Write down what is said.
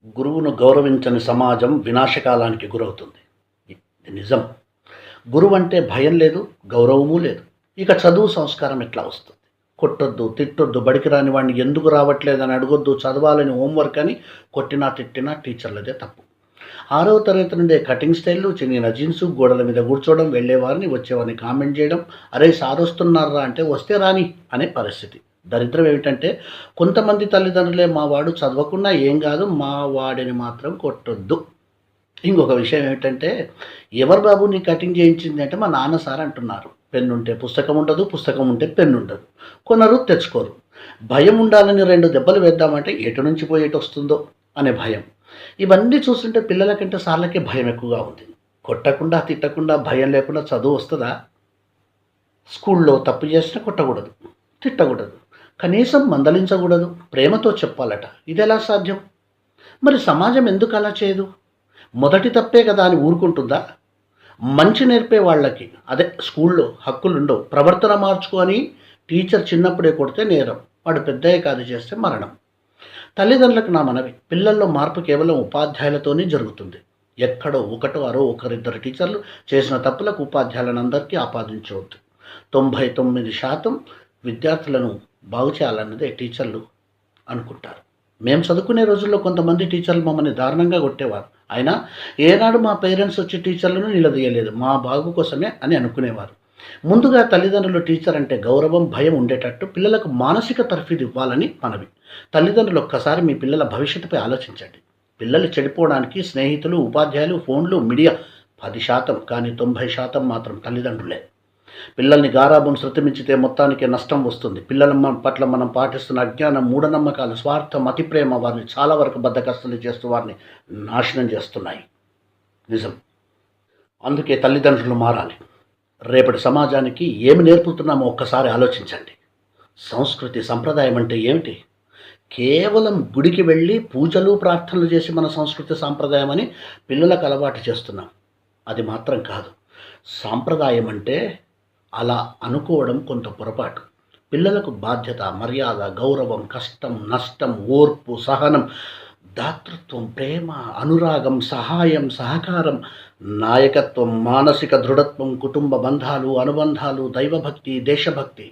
గురువును గౌరవించని సమాజం వినాశకాలానికి గురవుతుంది. ఇది నిజం. గురువంటే భయం లేదు, గౌరవము లేదు. ఇక చదువు సంస్కారం ఎట్లా వస్తుంది? కొట్టొద్దు, తిట్టొద్దు, బడికి రాని వాడిని ఎందుకు రావట్లేదని అడగొద్దు, చదవాలని హోంవర్క్ అని కొట్టినా, తిట్టినా టీచర్లదే తప్పు. 6వ తరగతి నుండే కటింగ్ స్టైల్‌లు, చినిగిన జీన్సు, గోడల మీద కూర్చోవడం, వెళ్ళేవారిని, వచ్చేవారిని కామెంట్ చేయడం, "అరేయ్! సారొస్తున్నార్రా" అంటే "వస్తే రాని" అనే పరిస్థితి. దరిద్రం ఏమిటంటే కొంతమంది తల్లిదండ్రులే "మా వాడు చదవకున్నా ఏం కాదు, మా వాడిని మాత్రం కొట్టొద్దు." ఇంకొక విషయం ఏమిటంటే, "ఎవరు బాబు నీ కటింగ్ చేయించింది" అంటే "మా నాన్న సార్" అంటున్నారు. పెన్నుంటే పుస్తకం ఉండదు, పుస్తకం ఉంటే పెన్నుండదు. కొనరు, తెచ్చుకోరు. భయం ఉండాలని 2 దెబ్బలు వేద్దామంటే ఎటు నుంచి పోయి ఎటొస్తుందో అనే భయం. ఇవన్నీ చూస్తుంటే పిల్లల కంటే సార్లకే భయం ఎక్కువగా ఉంది. కొట్టకుండా, తిట్టకుండా, భయం లేకుండా చదువు వస్తదా? స్కూల్లో తప్పు చేసినా కొట్టకూడదు, తిట్టకూడదు, కనీసం మందలించకూడదు, ప్రేమతో చెప్పాలట. ఇదెలా సాధ్యం? మరి సమాజం ఎందుకు అలా చేయదు? మొదటి తప్పే కదా అని ఊరుకుంటుందా? మంచి నేర్పే వాళ్ళకి అదే స్కూల్లో హక్కులుండవు. ప్రవర్తన మార్చుకో అని టీచర్ చిన్నప్పుడే కొడితే నేరం. వాడు పెద్దయ్యాక అది చేస్తే మరణం. తల్లిదండ్రులకు నా మనవి, పిల్లల్లో మార్పు కేవలం ఉపాధ్యాయులతోనే జరుగుతుంది. ఎక్కడో ఒకటో అరో ఒకరిద్దరు టీచర్లు చేసిన తప్పులకు ఉపాధ్యాయులనందరికీ ఆపాదించవద్దు. 99% విద్యార్థులను బాగు చేయాలన్నదే టీచర్లు అనుకుంటారు. మేము చదువుకునే రోజుల్లో కొంతమంది టీచర్లు మమ్మల్ని దారుణంగా కొట్టేవారు. అయినా ఏనాడు మా పేరెంట్స్ వచ్చి టీచర్లను నిలదీయలేదు. మా బాగు కోసమే అని అనుకునేవారు. ముందుగా తల్లిదండ్రులు టీచర్ అంటే గౌరవం, భయం ఉండేటట్టు పిల్లలకు మానసిక తర్ఫీదు ఇవ్వాలని మనవి. తల్లిదండ్రులు ఒక్కసారి మీ పిల్లల భవిష్యత్తుపై ఆలోచించండి. పిల్లలు చెడిపోవడానికి స్నేహితులు, ఉపాధ్యాయులు, ఫోన్లు, మీడియా 10%, కానీ 90% మాత్రం తల్లిదండ్రులే. పిల్లల్ని గారాబం శృతిమించితే మొత్తానికి నష్టం వస్తుంది. పిల్లల పట్ల మనం పాటిస్తున్న అజ్ఞానం, మూఢనమ్మకాలు, స్వార్థం, అతి ప్రేమ వారిని చాలా వరకు బద్ధకస్తులు చేస్తూ వారిని నాశనం చేస్తున్నాయి. నిజం. అందుకే తల్లిదండ్రులు మారాలి. రేపటి సమాజానికి ఏమి నేర్పుతున్నామో ఒక్కసారి ఆలోచించండి. సంస్కృతి, సంప్రదాయం అంటే ఏమిటి? కేవలం గుడికి వెళ్ళి పూజలు, ప్రార్థనలు చేసి మన సంస్కృతి సాంప్రదాయం అని పిల్లలకు అలవాటు చేస్తున్నాం. అది మాత్రం కాదు. సాంప్రదాయం అంటే అలా అనుకోవడం కొంత పొరపాటు. పిల్లలకు బాధ్యత, మర్యాద, గౌరవం, కష్టం, నష్టం, ఓర్పు, సహనం, దాతృత్వం, ప్రేమ, అనురాగం, సహాయం, సహకారం, నాయకత్వం, మానసిక దృఢత్వం, కుటుంబ బంధాలు, అనుబంధాలు, దైవభక్తి, దేశభక్తి